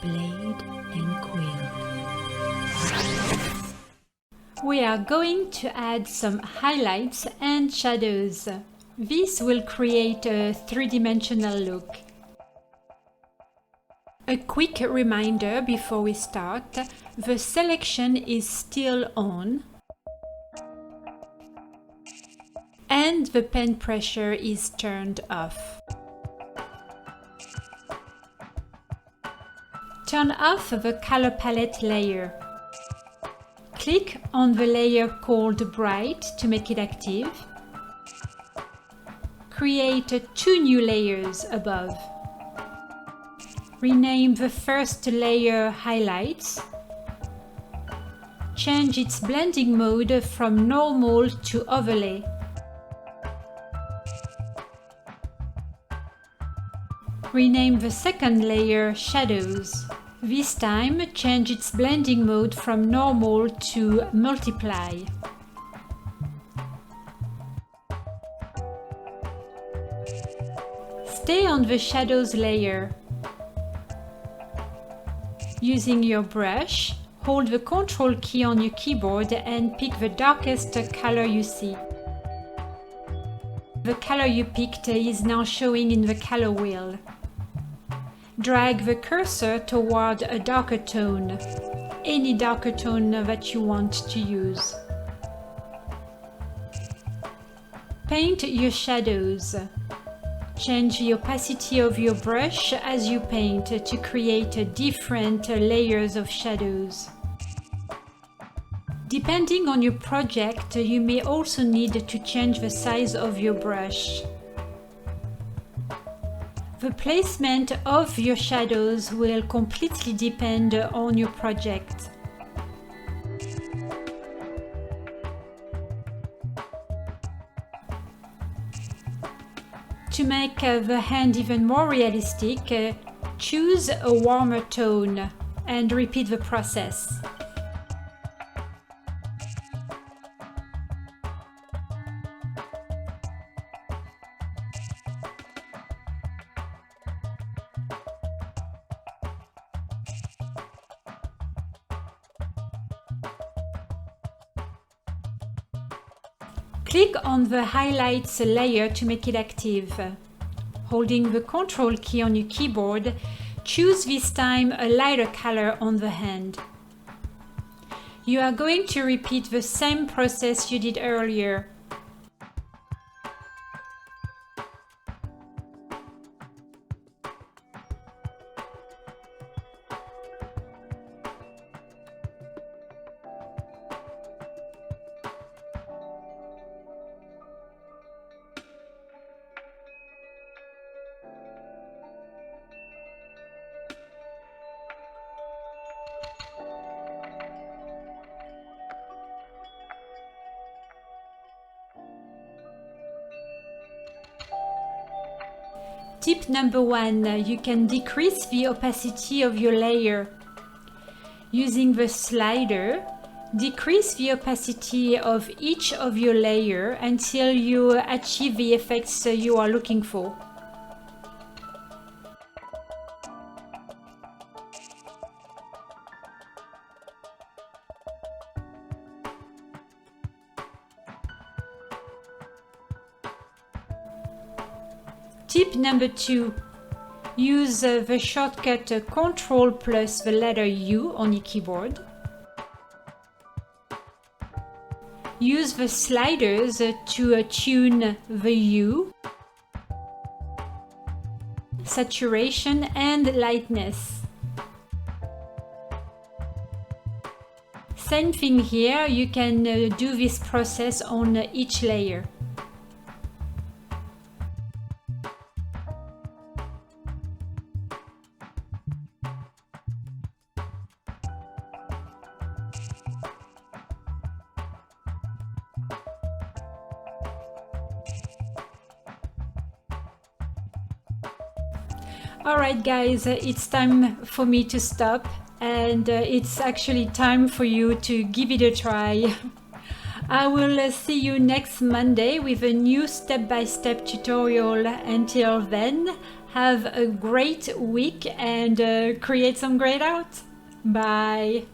blade and quill. We are going to add some highlights and shadows. This will create a three-dimensional look. A quick reminder before we start, the selection is still on and the pen pressure is turned off. Turn off the color palette layer. Click on the layer called Bright to make it active. Create two new layers above. Rename the first layer Highlights. Change its blending mode from Normal to Overlay. Rename the second layer Shadows. This time, change its blending mode from Normal to Multiply. Stay on the Shadows layer. Using your brush, hold the Ctrl key on your keyboard and pick the darkest color you see. The color you picked is now showing in the color wheel. Drag the cursor toward a darker tone, any darker tone that you want to use. Paint your shadows. Change the opacity of your brush as you paint to create different layers of shadows. Depending on your project, you may also need to change the size of your brush. The placement of your shadows will completely depend on your project. To make the hand even more realistic, choose a warmer tone and repeat the process. Click on the Highlights layer to make it active. Holding the Ctrl key on your keyboard, choose this time a lighter color on the hand. You are going to repeat the same process you did earlier. Tip number 1, you can decrease the opacity of your layer. Using the slider, decrease the opacity of each of your layers until you achieve the effects you are looking for. Tip number 2, use the shortcut Ctrl plus the letter U on your keyboard. Use the sliders to tune the hue, saturation and lightness. Same thing here, you can do this process on each layer. Alright guys, it's time for me to stop, and it's actually time for you to give it a try. I will see you next Monday with a new step-by-step tutorial. Until then, Have a great week and create some great art. Bye!